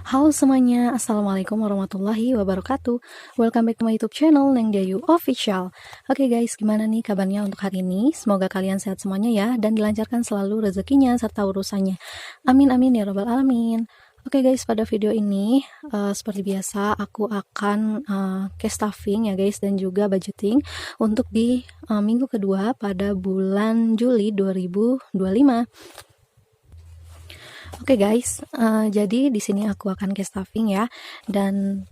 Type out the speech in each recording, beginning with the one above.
Halo semuanya, Assalamualaikum warahmatullahi wabarakatuh. Welcome back to my YouTube channel, Neng Dayu Official. Oke guys, gimana nih kabarnya untuk hari ini? Semoga kalian sehat semuanya ya, dan dilancarkan selalu rezekinya serta urusannya. Amin amin ya robbal alamin. Oke guys, pada video ini seperti biasa aku akan case stuffing ya guys, dan juga budgeting untuk di minggu kedua pada bulan Juli 2025. Oke guys, jadi di sini aku akan case stuffing ya, dan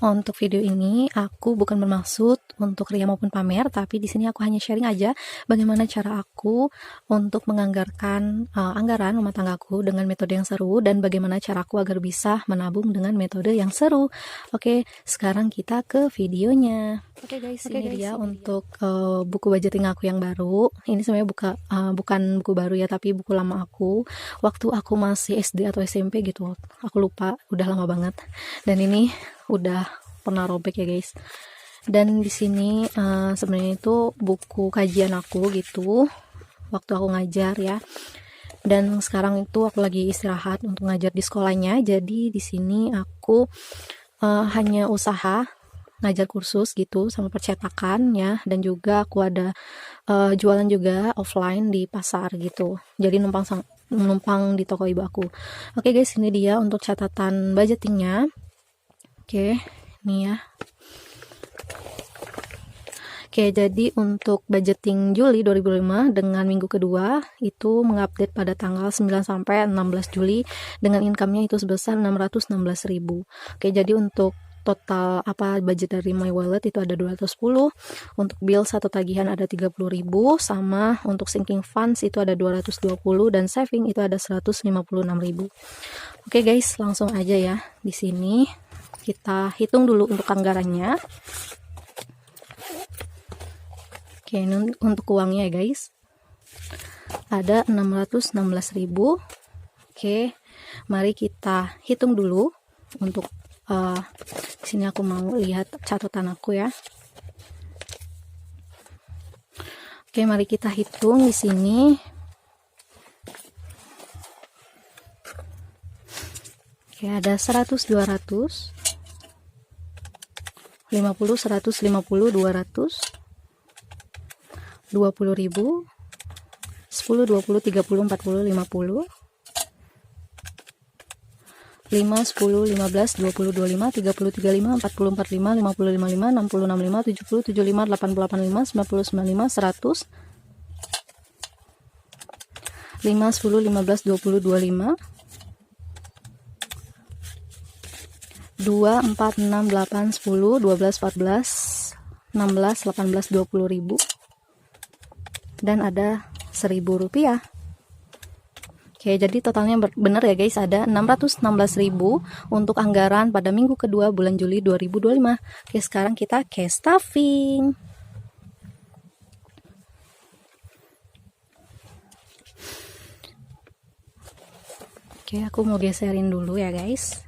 untuk video ini aku bukan bermaksud untuk ria maupun pamer, tapi di sini aku hanya sharing aja bagaimana cara aku untuk menganggarkan anggaran rumah tanggaku dengan metode yang seru, dan bagaimana cara aku agar bisa menabung dengan metode yang seru. Oke, sekarang kita ke videonya. Oke guys, ini dia untuk buku budgeting aku yang baru. Ini sebenarnya bukan buku baru ya, tapi buku lama aku waktu aku masih SD atau SMP gitu. Aku lupa, udah lama banget. Dan ini udah pernah robek ya guys. Dan di sini sebenarnya itu buku kajian aku gitu waktu aku ngajar ya. Dan sekarang itu aku lagi istirahat untuk ngajar di sekolahnya. Jadi di sini aku hanya usaha ngajar kursus gitu sama percetakan ya, dan juga aku ada jualan juga offline di pasar gitu. Jadi numpang di toko ibu aku. Oke guys, ini dia untuk catatan budgetingnya. Oke, nih ya. Oke, jadi untuk budgeting Juli 2005 dengan minggu kedua itu mengupdate pada tanggal 9 sampai 16 Juli dengan income-nya itu sebesar 616.000. Oke, jadi untuk total budget dari my wallet itu ada 210, untuk bill satu tagihan ada 30.000, sama untuk sinking funds itu ada 220, dan saving itu ada 156.000. Oke guys, langsung aja ya. Di sini kita hitung dulu untuk anggarannya. Oke, ini untuk uangnya ya guys. Ada 616.000. Oke, mari kita hitung dulu untuk di sini aku mau lihat catatan aku ya. Oke, mari kita hitung di sini. Oke, ada 100, 200, 50, 150, 200, 20.000, 10, 20, 30, 40, 50, 5, 10, 15, 20, 25, 30, 35, 40, 45, 50, 55, 60, 65, 70, 75, 80, 85, 90, 95, 100, 5, 10, 15, 20, 25, 2, 4, 6, 8, 10, 12, 14, 16, 18, 20.000, dan ada 1.000 rupiah. Oke, jadi totalnya benar ya guys, ada 616.000 untuk anggaran pada minggu kedua bulan Juli 2025. Oke, sekarang kita case stuffing. Oke, aku mau geserin dulu ya guys.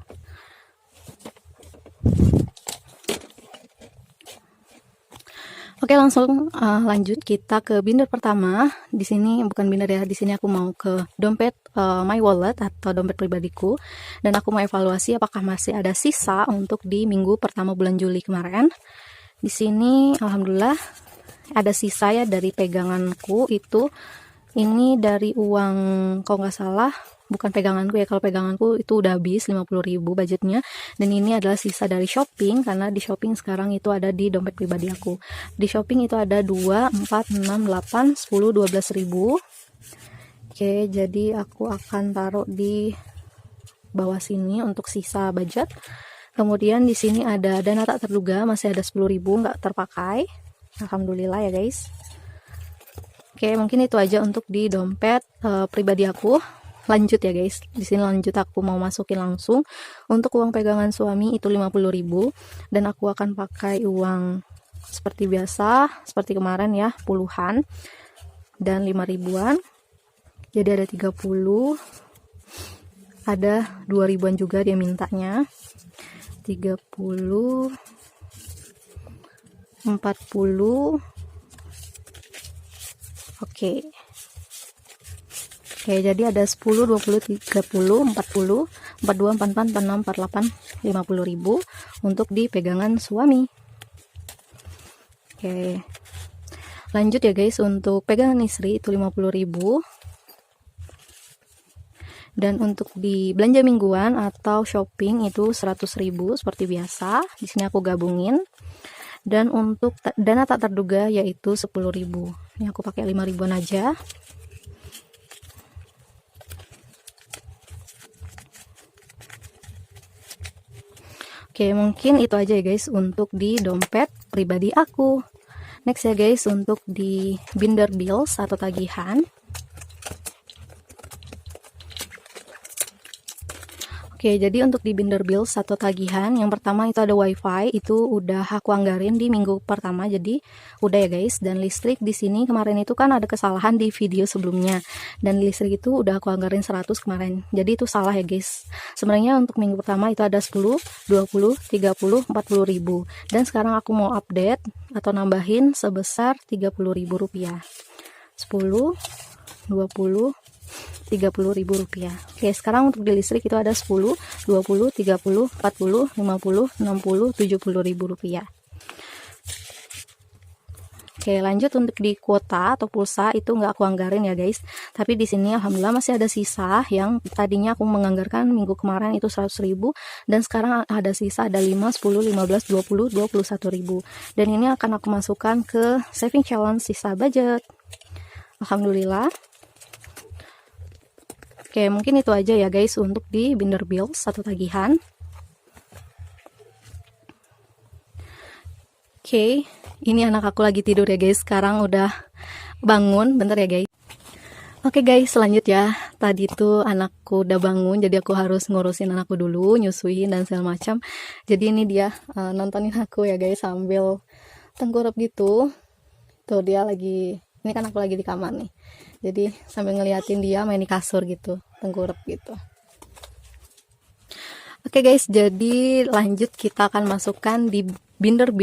Oke, langsung lanjut kita ke binder pertama. Di sini bukan binder ya, di sini aku mau ke dompet my wallet atau dompet pribadiku, dan aku mau evaluasi apakah masih ada sisa untuk di minggu pertama bulan Juli kemarin. Di sini alhamdulillah ada sisa ya dari peganganku itu. Ini dari uang, kalau nggak salah bukan peganganku ya, kalau peganganku itu udah habis 50.000 budgetnya, dan ini adalah sisa dari shopping, karena di shopping sekarang itu ada di dompet pribadi aku. Di shopping itu ada 2, 4, 6, 8, 10, 12.000. Oke, jadi aku akan taruh di bawah sini untuk sisa budget. Kemudian di sini ada dana tak terduga, masih ada 10.000 nggak terpakai. Alhamdulillah ya guys. Oke, mungkin itu aja untuk di dompet pribadi aku. Lanjut ya guys, di sini lanjut aku mau masukin langsung untuk uang pegangan suami itu 50.000, dan aku akan pakai uang seperti biasa, seperti kemarin ya, puluhan dan 5.000-an. Jadi ada 30, ada 2.000-an juga dia mintanya, 30, 40. Oke, jadi ada 10, 20, 30, 40, 45, 42, 44, 46, 48, 50.000 untuk di pegangan suami. Oke, lanjut ya guys, untuk pegangan istri itu 50.000. Dan untuk di belanja mingguan atau shopping itu 100.000 seperti biasa. Di sini aku gabungin. Dan untuk dana tak terduga yaitu 10.000. Ini aku pakai 5.000-an aja. Oke, mungkin itu aja ya guys untuk di dompet pribadi aku. Next ya guys, untuk di binder bills atau tagihan. Oke, jadi untuk di binder bills atau tagihan, yang pertama itu ada wifi, itu udah aku anggarin di minggu pertama, jadi udah ya guys. Dan listrik di sini kemarin itu kan ada kesalahan di video sebelumnya, dan listrik itu udah aku anggarin 100 kemarin, jadi itu salah ya guys. Sebenarnya untuk minggu pertama itu ada 10, 20, 30, 40.000, dan sekarang aku mau update atau nambahin sebesar 30.000 rupiah. 10, 20, 30.000 rupiah. Oke, sekarang untuk di listrik itu ada 10, 20, 30, 40, 50, 60, 70.000 rupiah. Oke, lanjut untuk di kuota atau pulsa itu nggak aku anggarin ya guys. Tapi di sini alhamdulillah masih ada sisa, yang tadinya aku menganggarkan minggu kemarin itu 100.000, dan sekarang ada sisa, ada 5, 10, 15, 20, 21.000. Dan ini akan aku masukkan ke saving challenge sisa budget. Alhamdulillah. Oke, mungkin itu aja ya guys untuk di binder bills atau tagihan. Oke, ini anak aku lagi tidur ya guys. Sekarang udah bangun, bentar ya guys. Oke guys, lanjut ya. Tadi tuh anakku udah bangun, jadi aku harus ngurusin anakku dulu, nyusuin dan segala macam. Jadi ini dia nontonin aku ya guys sambil tengkurap gitu. Tuh dia lagi, ini kan aku lagi di kamar nih. Jadi sambil ngeliatin dia main di kasur gitu, tengkurap gitu. Oke guys, jadi lanjut kita akan masukkan di binder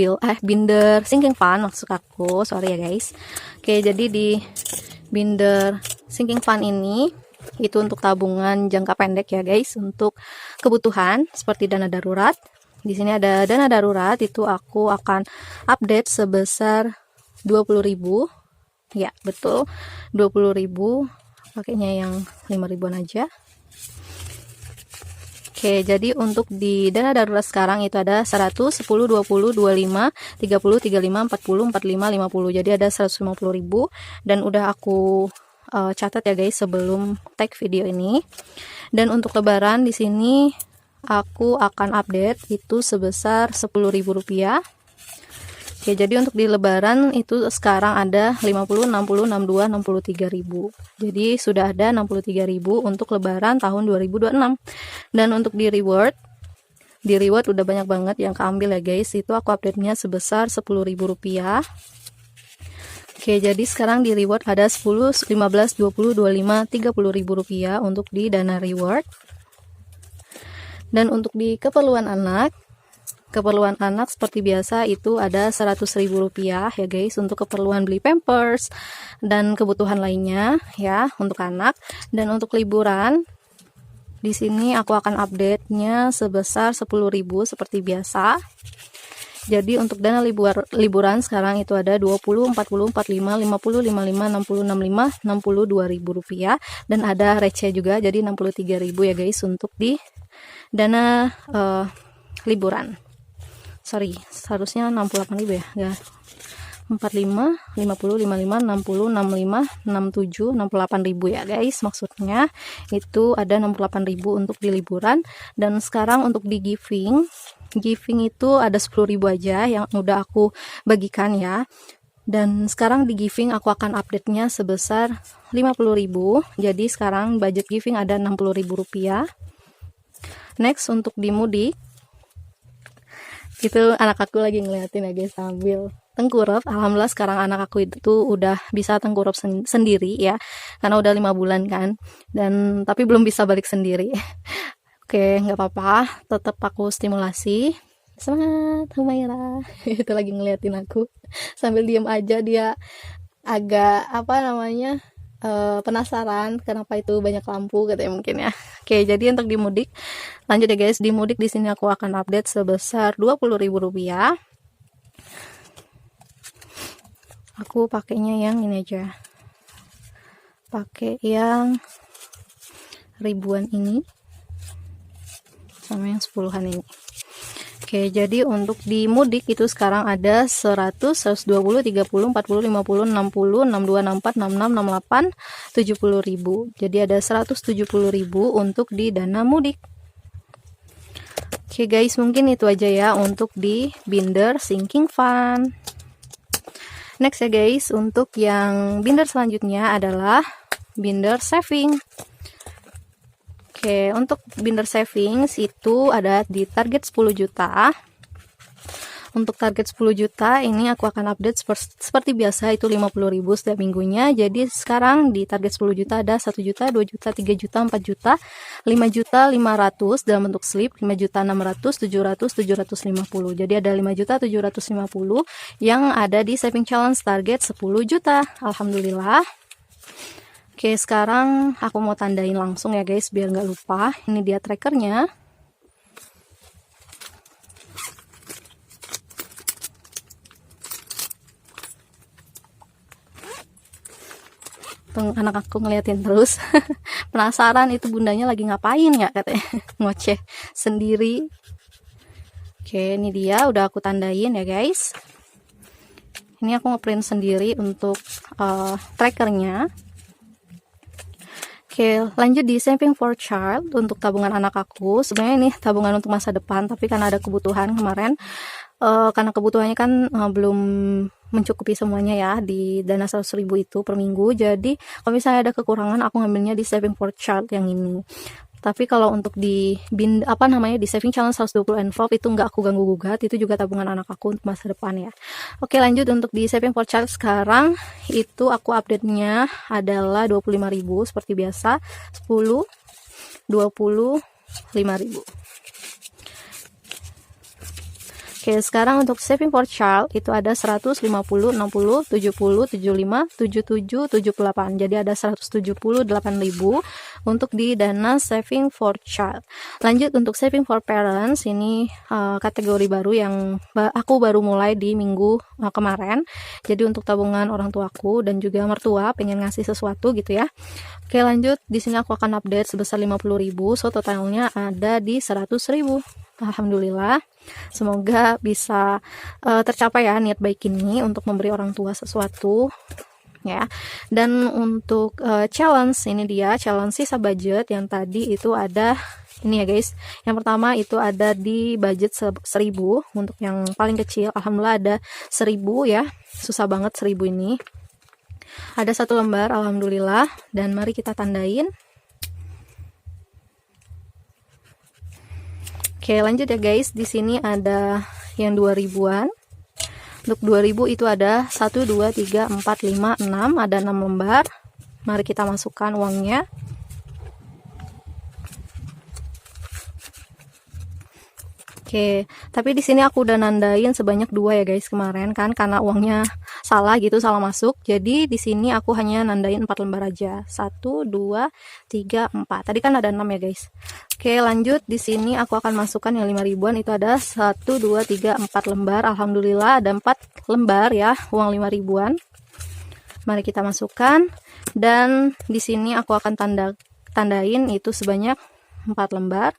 sinking fund maksud aku, sorry ya guys. Oke, jadi di binder sinking fund ini itu untuk tabungan jangka pendek ya guys, untuk kebutuhan seperti dana darurat. Di sini ada dana darurat, itu aku akan update sebesar 20.000. Ya, betul. 20.000. Pakainya yang 5.000-an aja. Oke, jadi untuk di dana darurat sekarang itu ada 100, 10, 20, 25, 30, 35, 40, 45, 50. Jadi ada 150.000, dan udah aku catat ya guys sebelum tag video ini. Dan untuk lebaran di sini aku akan update itu sebesar 10.000 rupiah. Oke, jadi untuk di lebaran itu sekarang ada 50, 60, 62, 63.000. Jadi sudah ada 63.000 untuk lebaran tahun 2026. Dan untuk di reward udah banyak banget yang keambil ya guys. Itu aku update-nya sebesar 10.000 rupiah. Oke, jadi sekarang di reward ada 10, 15, 20, 25, 30.000 rupiah untuk di dana reward. Dan untuk di keperluan anak seperti biasa itu ada 100.000 rupiah ya guys, untuk keperluan beli pampers dan kebutuhan lainnya ya untuk anak. Dan untuk liburan di sini aku akan update-nya sebesar 10.000 seperti biasa. Jadi untuk dana liburan sekarang itu ada 20, 40, 45, 50, 55, 60, 65, 62.000 rupiah, dan ada receh juga jadi 63.000 ya guys untuk di dana liburan. Sorry, seharusnya 68.000 ya, enggak. 45, 50, 55, 60, 65, 67, 68.000 ya guys. Maksudnya itu ada 68.000 untuk di liburan. Dan sekarang untuk di giving itu ada 10.000 aja yang udah aku bagikan ya. Dan sekarang di giving aku akan update-nya sebesar 50.000. Jadi sekarang budget giving ada 60.000 rupiah. Next untuk di mudik itu anak aku lagi ngeliatin ya guys sambil tengkurap. Alhamdulillah sekarang anak aku itu udah bisa tengkurap sendiri ya, karena udah 5 bulan kan, dan tapi belum bisa balik sendiri. Oke, nggak apa-apa, tetap aku stimulasi. Semangat Humaira. Itu lagi ngeliatin aku sambil diem aja, dia agak penasaran kenapa itu banyak lampu katanya mungkin ya. Oke, jadi untuk di mudik lanjut ya guys. Di mudik di sini aku akan update sebesar Rp20.000. Aku pakainya yang ini aja, pakai yang ribuan ini sama yang 10-an ini. Oke, jadi untuk di mudik itu sekarang ada 100, 120, 30, 40, 50, 60, 62, 64, 66, 68, 70.000. Jadi ada 170.000 untuk di dana mudik. Oke guys, mungkin itu aja ya untuk di Binder Sinking Fund. Next ya guys, untuk yang binder selanjutnya adalah binder saving. Oke, untuk binder savings itu ada di target 10 juta. Untuk target 10 juta ini aku akan update seperti biasa, itu 50.000 setiap minggunya. Jadi sekarang di target 10 juta ada 1 juta, 2 juta, 3 juta, 4 juta, 5 juta 500 dalam bentuk slip, 5 juta 600, 700, 750. Jadi ada 5 juta 750 yang ada di saving challenge target 10 juta. Alhamdulillah. Oke, sekarang aku mau tandain langsung ya guys, biar nggak lupa. Ini dia trackernya. Tuh, anak aku ngeliatin terus. Penasaran itu bundanya lagi ngapain ya katanya. Ngoceh sendiri. Oke, ini dia udah aku tandain ya guys. Ini aku ngeprint sendiri untuk trackernya. Oke, lanjut di saving for child untuk tabungan anak aku. Sebenarnya ini tabungan untuk masa depan, tapi karena ada kebutuhan kemarin, karena kebutuhannya kan belum mencukupi semuanya ya di dana 100.000 itu per minggu. Jadi kalau misalnya ada kekurangan, aku ngambilnya di saving for child yang ini. Tapi kalau untuk di di saving challenge 120 envelope itu nggak aku ganggu gugat, itu juga tabungan anak aku untuk masa depan ya. Oke, lanjut untuk di saving for child sekarang itu aku update-nya adalah 25.000 seperti biasa, 10, 20, 5.000. Oke, sekarang untuk saving for child itu ada 150, 60, 70, 75, 77, 78. Jadi ada 178.000 untuk di dana saving for child. Lanjut untuk saving for parents, ini kategori baru yang aku baru mulai di minggu kemarin. Jadi untuk tabungan orang tuaku dan juga mertua pengen ngasih sesuatu gitu ya. Oke, lanjut di sini aku akan update sebesar 50.000, so totalnya ada di 100.000. Alhamdulillah, semoga bisa tercapai ya niat baik ini untuk memberi orang tua sesuatu ya. Dan untuk challenge, ini dia challenge sisa budget yang tadi itu ada ini ya guys. Yang pertama itu ada di budget 1.000 untuk yang paling kecil. Alhamdulillah ada 1.000 ya, susah banget 1.000 ini. Ada 1 lembar, alhamdulillah, dan mari kita tandain. Oke, lanjut ya guys. Di sini ada yang 2000-an. Untuk 2000 itu ada 1, 2, 3, 4, 5, 6. Ada 6 lembar. Mari kita masukkan uangnya. Oke, tapi di sini aku udah nandain sebanyak 2 ya guys kemarin kan, karena uangnya salah gitu, salah masuk. Jadi di sini aku hanya nandain 4 lembar aja. 1, 2, 3, 4. Tadi kan ada 6 ya guys. Oke, lanjut di sini aku akan masukkan yang 5.000-an itu ada 1, 2, 3, 4 lembar. Alhamdulillah ada 4 lembar ya uang 5.000-an. Mari kita masukkan, dan di sini aku akan tandain itu sebanyak 4 lembar.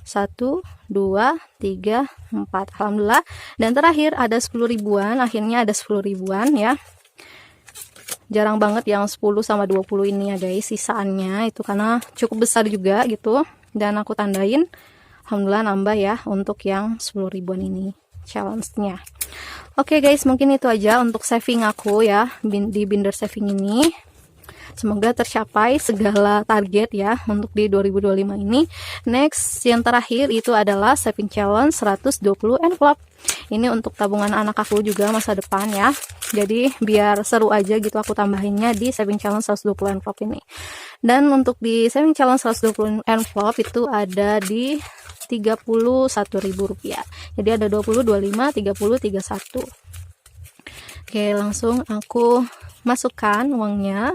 1, 2, 3, 4. Alhamdulillah. Dan terakhir ada 10.000-an. Akhirnya ada 10.000-an ya. Jarang banget yang 10 sama 20 ini ya guys. Sisaannya itu karena cukup besar juga gitu. Dan aku tandain. Alhamdulillah nambah ya untuk yang 10.000-an ini challenge-nya. Oke guys, mungkin itu aja untuk saving aku ya di binder saving ini. Semoga tercapai segala target ya untuk di 2025 ini. Next, yang terakhir itu adalah saving challenge 120 envelope. Ini untuk tabungan anak aku juga masa depan ya. Jadi biar seru aja gitu aku tambahinnya di saving challenge 120 envelope ini. Dan untuk di saving challenge 120 envelope itu ada di Rp31.000. Jadi ada 20, 25, 30, 31. Oke, langsung aku masukkan uangnya.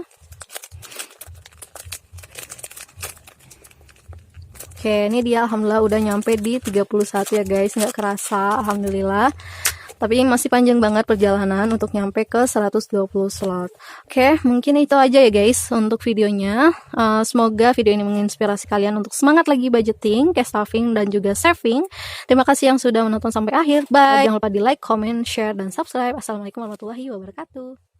Oke, ini dia alhamdulillah udah nyampe di 31 ya guys, nggak kerasa alhamdulillah. Tapi masih panjang banget perjalanan untuk nyampe ke 120 slot. Oke, mungkin itu aja ya guys untuk videonya. Semoga video ini menginspirasi kalian untuk semangat lagi budgeting, cash stuffing, dan juga saving. Terima kasih yang sudah menonton sampai akhir. Bye. Jangan lupa di like, comment, share, dan subscribe. Assalamualaikum warahmatullahi wabarakatuh.